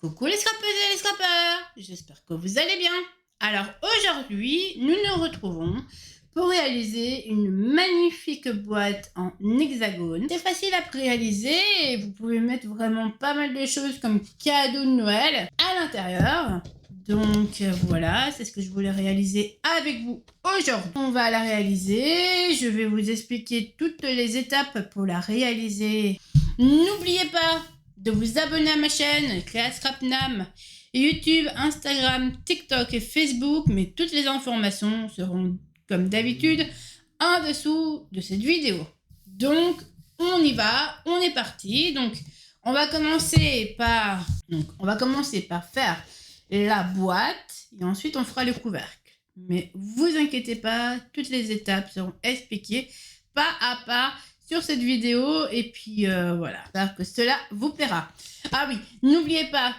Coucou les scrapeuses et les scrapeurs, j'espère que vous allez bien. Alors aujourd'hui, nous nous retrouvons pour réaliser une magnifique boîte en hexagone. C'est facile à réaliser et vous pouvez mettre vraiment pas mal de choses comme cadeau de Noël à l'intérieur. Donc voilà, c'est ce que je voulais réaliser avec vous aujourd'hui. On va la réaliser, je vais vous expliquer toutes les étapes pour la réaliser. N'oubliez pas de vous abonner à ma chaîne Créa Scrapnam, YouTube, Instagram, TikTok et Facebook, mais toutes les informations seront comme d'habitude en dessous de cette vidéo. Donc on y va, on est parti. Donc on va commencer par faire la boîte et ensuite on fera le couvercle. Mais vous inquiétez pas, toutes les étapes seront expliquées pas à pas sur cette vidéo et puis voilà, j'espère que cela vous plaira. Ah oui, n'oubliez pas,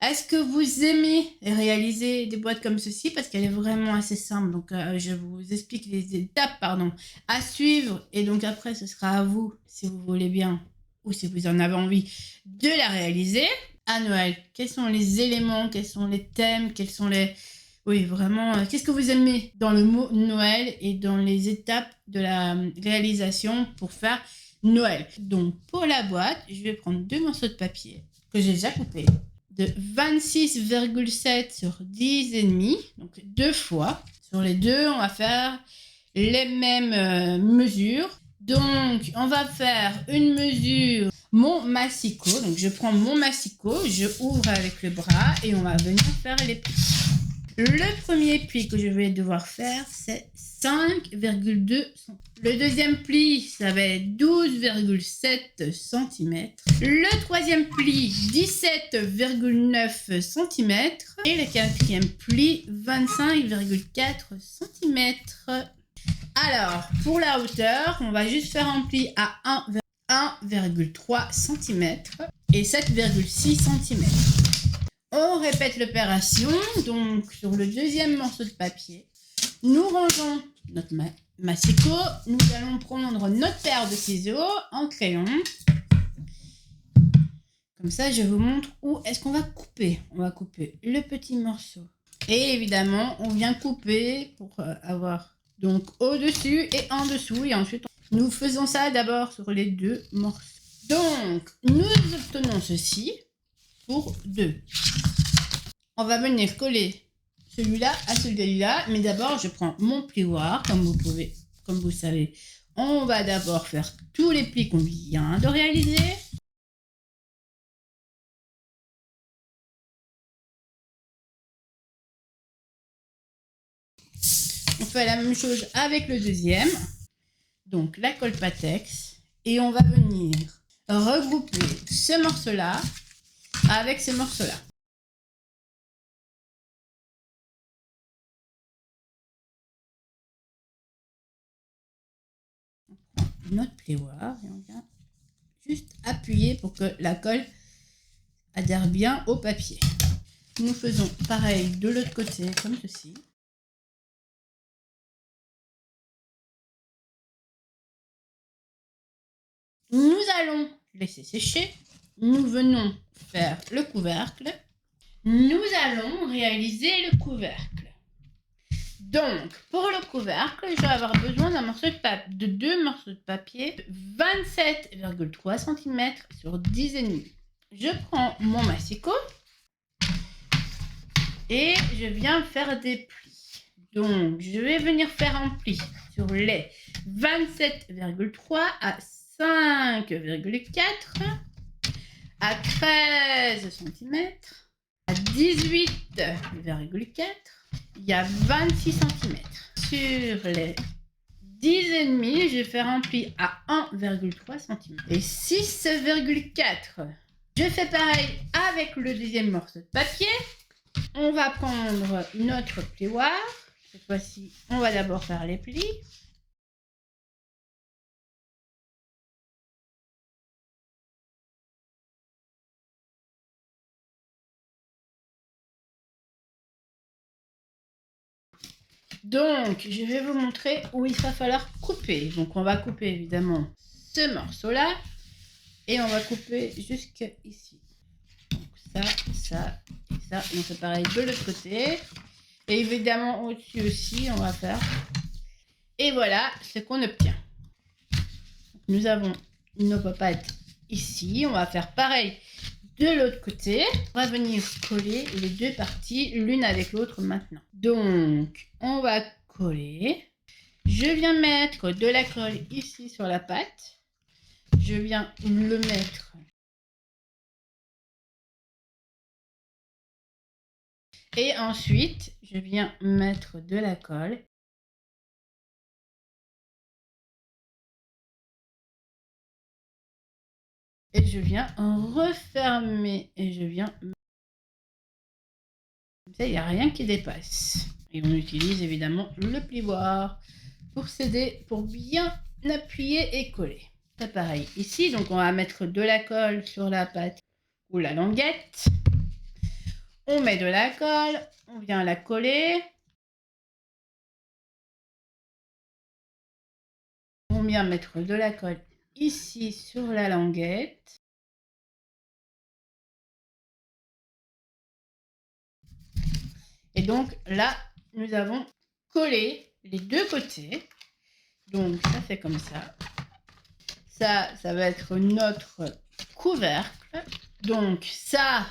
est-ce que vous aimez réaliser des boîtes comme ceci? Parce qu'elle est vraiment assez simple, donc je vous explique les étapes à suivre et donc après ce sera à vous, si vous voulez bien ou si vous en avez envie, de la réaliser. À Noël, quels sont les éléments, quels sont les thèmes, quels sont les... Oui, vraiment, qu'est-ce que vous aimez dans le mot Noël et dans les étapes de la réalisation pour faire Noël? Donc, pour la boîte, je vais prendre 2 morceaux de papier que j'ai déjà coupés de 26,7 sur 10,5, donc 2 fois. Sur les deux, on va faire les mêmes mesures. Donc, on va faire une mesure mon massicot. Donc, je prends mon massicot, je ouvre avec le bras et on va venir faire les plis. Le premier pli que je vais devoir faire, c'est 5,2 cm. Le deuxième pli, ça va être 12,7 cm. Le troisième pli, 17,9 cm. Et le quatrième pli, 25,4 cm. Alors, pour la hauteur, on va juste faire un pli à 1,3 cm et 7,6 cm. On répète l'opération, donc sur le deuxième morceau de papier, nous rangeons notre massicot, nous allons prendre notre paire de ciseaux en crayon. Comme ça, je vous montre où est-ce qu'on va couper. On va couper le petit morceau. Et évidemment, on vient couper pour avoir donc au-dessus et en dessous. Et ensuite, nous faisons ça d'abord sur les 2 morceaux. Donc, nous obtenons ceci pour 2. On va venir coller celui-là à celui-là, mais d'abord je prends mon plioir, comme vous savez. On va d'abord faire tous les plis qu'on vient de réaliser. On fait la même chose avec le deuxième. Donc la colle Patex. Et on va venir regrouper ce morceau-là avec ce morceau-là. Notre plioir et on vient juste appuyer pour que la colle adhère bien au papier. Nous faisons pareil de l'autre côté comme ceci. Nous allons laisser sécher. Nous venons faire le couvercle. Nous allons réaliser le couvercle. Donc, pour le couvercle, je vais avoir besoin de 2 morceaux de papier de 27,3 cm sur 10,5. Je prends mon massicot et je viens faire des plis. Donc, je vais venir faire un pli sur les 27,3 à 5,4 à 13 cm, à 18,4, il y a 26 cm. Sur les 10,5, je vais faire un pli à 1,3 cm et 6,4. Je fais pareil avec le deuxième morceau de papier. On va prendre notre plioir. Cette fois-ci, on va d'abord faire les plis. Donc, je vais vous montrer où il va falloir couper. Donc, on va couper évidemment ce morceau-là. Et on va couper jusqu'ici. Donc ça, ça et ça. Et on fait pareil de l'autre côté. Et évidemment au-dessus aussi, on va faire. Et voilà ce qu'on obtient. Nous avons nos papates ici. On va faire pareil de l'autre côté. On va venir coller les deux parties l'une avec l'autre maintenant. Donc, on va coller. Je viens mettre de la colle ici sur la pâte. Je viens le mettre. Et ensuite, je viens mettre de la colle. Et je viens refermer. Et je viens... Comme ça, il n'y a rien qui dépasse. Et on utilise évidemment le plioir pour s'aider, pour bien appuyer et coller. C'est pareil ici, donc on va mettre de la colle sur la pâte ou la languette. On met de la colle, on vient la coller. On vient mettre de la colle ici sur la languette. Et donc là, nous avons collé les deux côtés. Donc ça fait comme ça. Ça va être notre couvercle. Donc ça,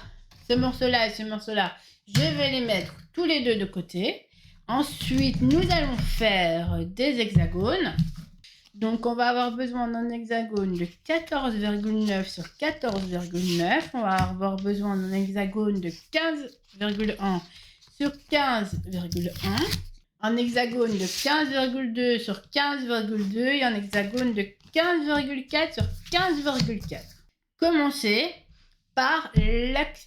ce morceau-là et ce morceau-là, je vais les mettre tous les deux de côté. Ensuite, nous allons faire des hexagones. Donc, on va avoir besoin d'un hexagone de 14,9 sur 14,9. On va avoir besoin d'un hexagone de 15,1 sur 15,1. Un hexagone de 15,2 sur 15,2 et un hexagone de 15,4 sur 15,4. Commencez par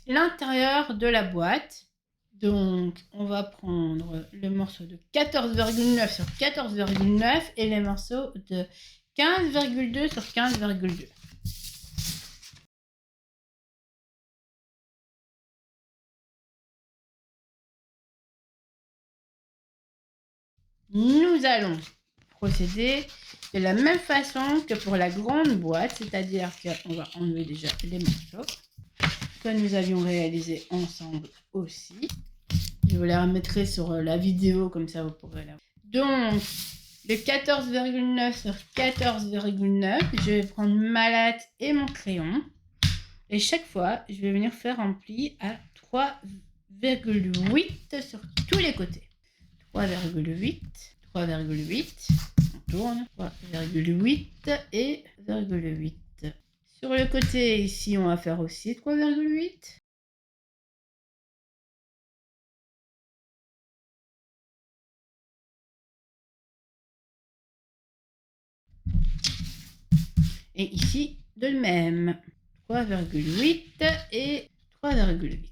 l'intérieur de la boîte. Donc, on va prendre le morceau de 14,9 sur 14,9 et les morceaux de 15,2 sur 15,2. Nous allons procéder de la même façon que pour la grande boîte, c'est-à-dire qu'on va enlever déjà les morceaux que nous avions réalisés ensemble aussi. Je vous les remettrai sur la vidéo, comme ça vous pourrez la voir. Donc, le 14,9 sur 14,9, je vais prendre ma latte et mon crayon. Et chaque fois, je vais venir faire un pli à 3,8 sur tous les côtés. 3,8, 3,8, on tourne, 3,8 et 0,8. Sur le côté ici, on va faire aussi 3,8. Et ici, de même. 3,8 et 3,8.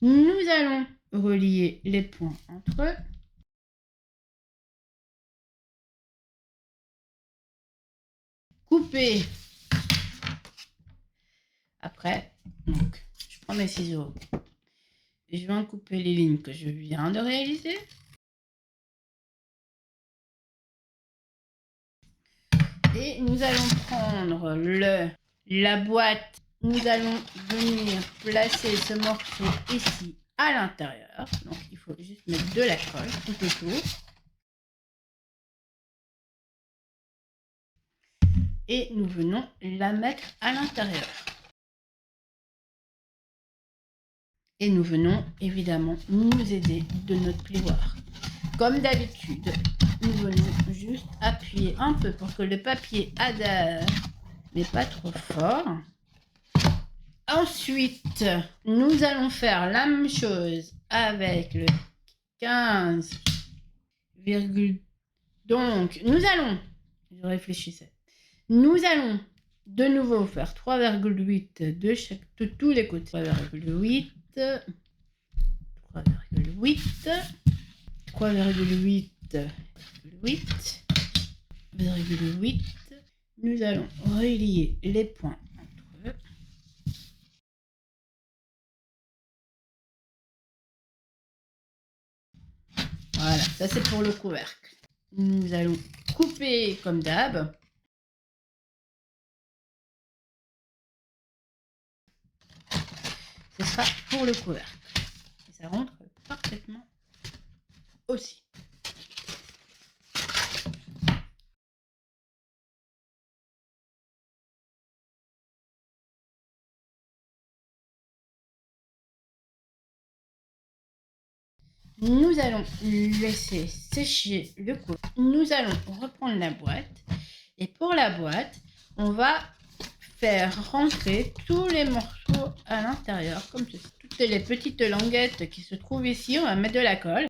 Nous allons relier les points entre eux. Couper. Après, donc, je prends mes ciseaux et je vais en couper les lignes que je viens de réaliser. Et nous allons prendre la boîte. Nous allons venir placer ce morceau ici à l'intérieur. Donc, il faut juste mettre de la colle tout autour. Et nous venons la mettre à l'intérieur. Et nous venons évidemment nous aider de notre plioir. Comme d'habitude, nous venons juste appuyer un peu pour que le papier adhère, mais pas trop fort. Ensuite, nous allons faire la même chose avec le 15, donc nous allons, je réfléchissais, nous allons de nouveau faire 3,8 de tous les côtés. 3,8, 3,8, 3,8, 8,8. Nous allons relier les points entre eux. Voilà, ça c'est pour le couvercle. Nous allons couper comme d'hab. Ce sera pour le couvercle. Et ça rentre parfaitement aussi. Nous allons laisser sécher le couvercle. Nous allons reprendre la boîte. Et pour la boîte, on va faire rentrer tous les morceaux à l'intérieur, comme ceci. Toutes les petites languettes qui se trouvent ici, on va mettre de la colle.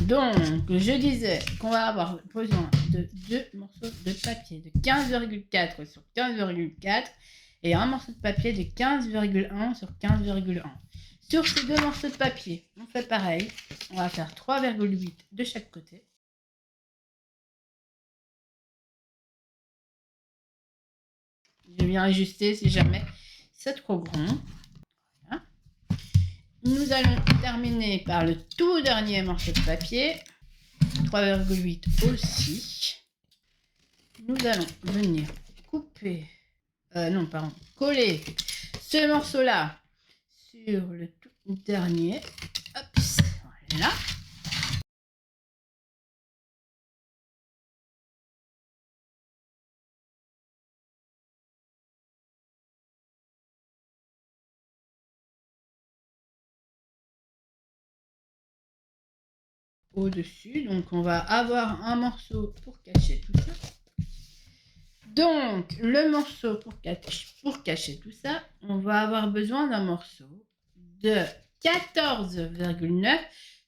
Donc, je disais qu'on va avoir besoin de 2 morceaux de papier de 15,4 sur 15,4 et un morceau de papier de 15,1 sur 15,1. Sur ces 2 morceaux de papier, on fait pareil. On va faire 3,8 de chaque côté. Je viens ajuster si jamais c'est trop grand. Voilà. Nous allons terminer par le tout dernier morceau de papier. 3,8 aussi. Nous allons venir couper, coller ce morceau-là sur le tout dernier. Hop, voilà. Au-dessus, donc on va avoir un morceau pour cacher tout ça. Donc, le morceau pour cacher tout ça, on va avoir besoin d'un morceau de 14,9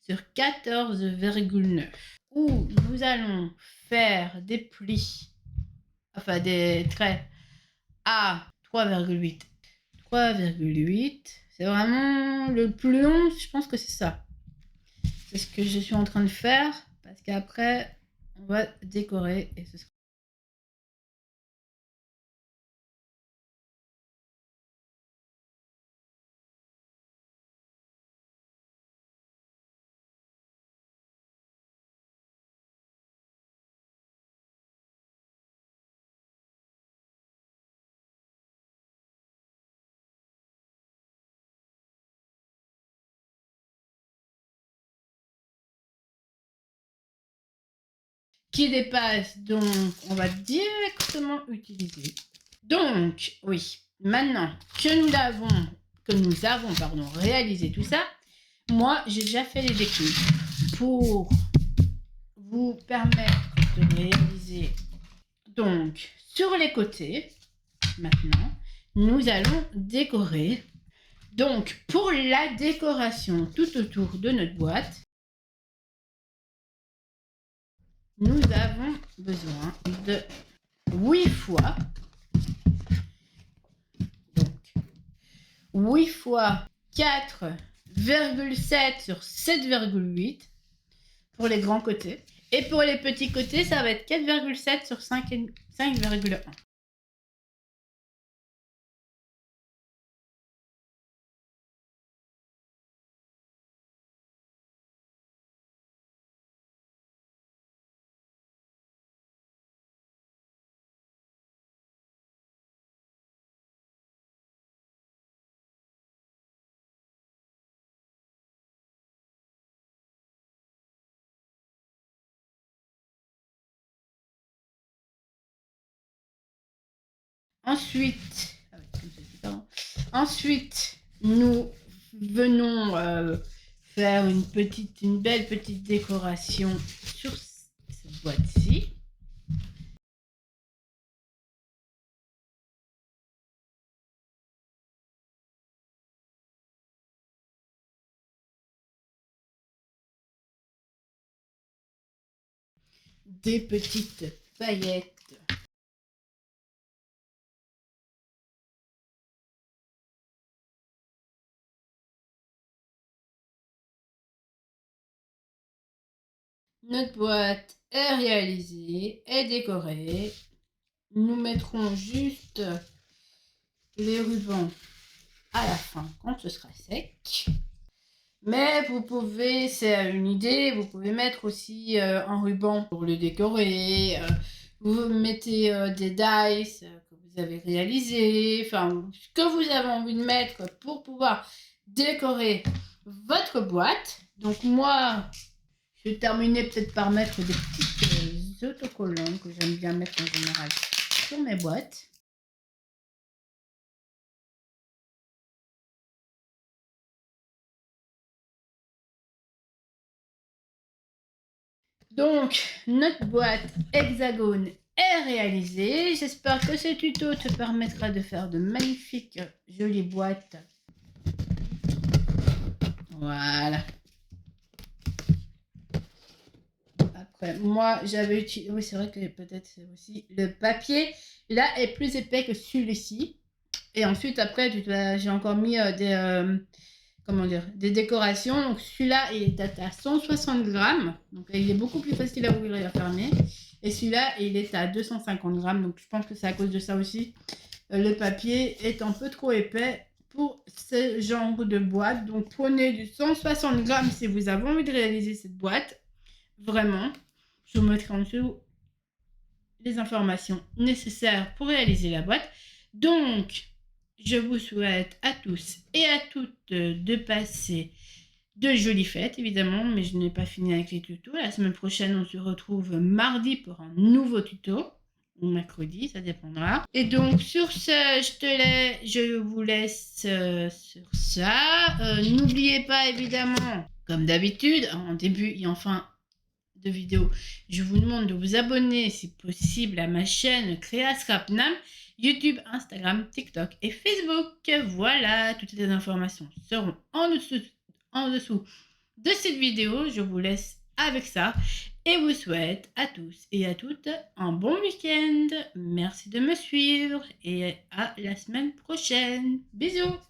sur 14,9 où nous allons faire des plis, enfin des traits à 3,8. 3,8, c'est vraiment le plus long, je pense que c'est ça. C'est ce que je suis en train de faire parce qu'après, on va décorer et ce sera. Qui dépasse, donc on va directement utiliser. Donc, oui, maintenant que nous avons réalisé tout ça, moi j'ai déjà fait les découpes pour vous permettre de réaliser. Donc, sur les côtés, maintenant, nous allons décorer. Donc, pour la décoration tout autour de notre boîte, nous avons besoin de 8 fois. Donc, 8 fois 4,7 sur 7,8 pour les grands côtés. Et pour les petits côtés, ça va être 4,7 sur 5,1. Ensuite, nous venons faire une belle petite décoration sur cette boîte-ci. Des petites paillettes Notre boîte est réalisée, est décorée. Nous mettrons juste les rubans à la fin quand ce sera sec. Mais vous pouvez, c'est une idée, vous pouvez mettre aussi un ruban pour le décorer. Vous mettez des dice que vous avez réalisés, enfin ce que vous avez envie de mettre pour pouvoir décorer votre boîte. Donc moi, je vais terminer peut-être par mettre des petites autocollants que j'aime bien mettre en général sur mes boîtes. Donc, notre boîte hexagone est réalisée. J'espère que ce tuto te permettra de faire de magnifiques, jolies boîtes. Voilà. Après, moi, j'avais utilisé... Oui, c'est vrai que peut-être c'est aussi le papier. Là, est plus épais que celui-ci. Et ensuite, après, j'ai encore mis comment dire, des décorations. Donc celui-là, il est à 160 grammes. Donc il est beaucoup plus facile à ouvrir et à fermer. Et celui-là, il est à 250 grammes. Donc je pense que c'est à cause de ça aussi. Le papier est un peu trop épais pour ce genre de boîte. Donc prenez du 160 grammes si vous avez envie de réaliser cette boîte. Vraiment. Je vous mettrai en dessous les informations nécessaires pour réaliser la boîte. Donc, je vous souhaite à tous et à toutes de passer de jolies fêtes, évidemment, mais je n'ai pas fini avec les tutos. La semaine prochaine, on se retrouve mardi pour un nouveau tuto, ou mercredi, ça dépendra. Et donc, sur ce, je vous laisse sur ça. N'oubliez pas, évidemment, comme d'habitude, en début et en fin de vidéo, je vous demande de vous abonner, si possible, à ma chaîne Créa Scrapnam, YouTube, Instagram, TikTok et Facebook. Voilà, toutes les informations seront en dessous de cette vidéo. Je vous laisse avec ça et vous souhaite à tous et à toutes un bon week-end. Merci de me suivre et à la semaine prochaine. Bisous!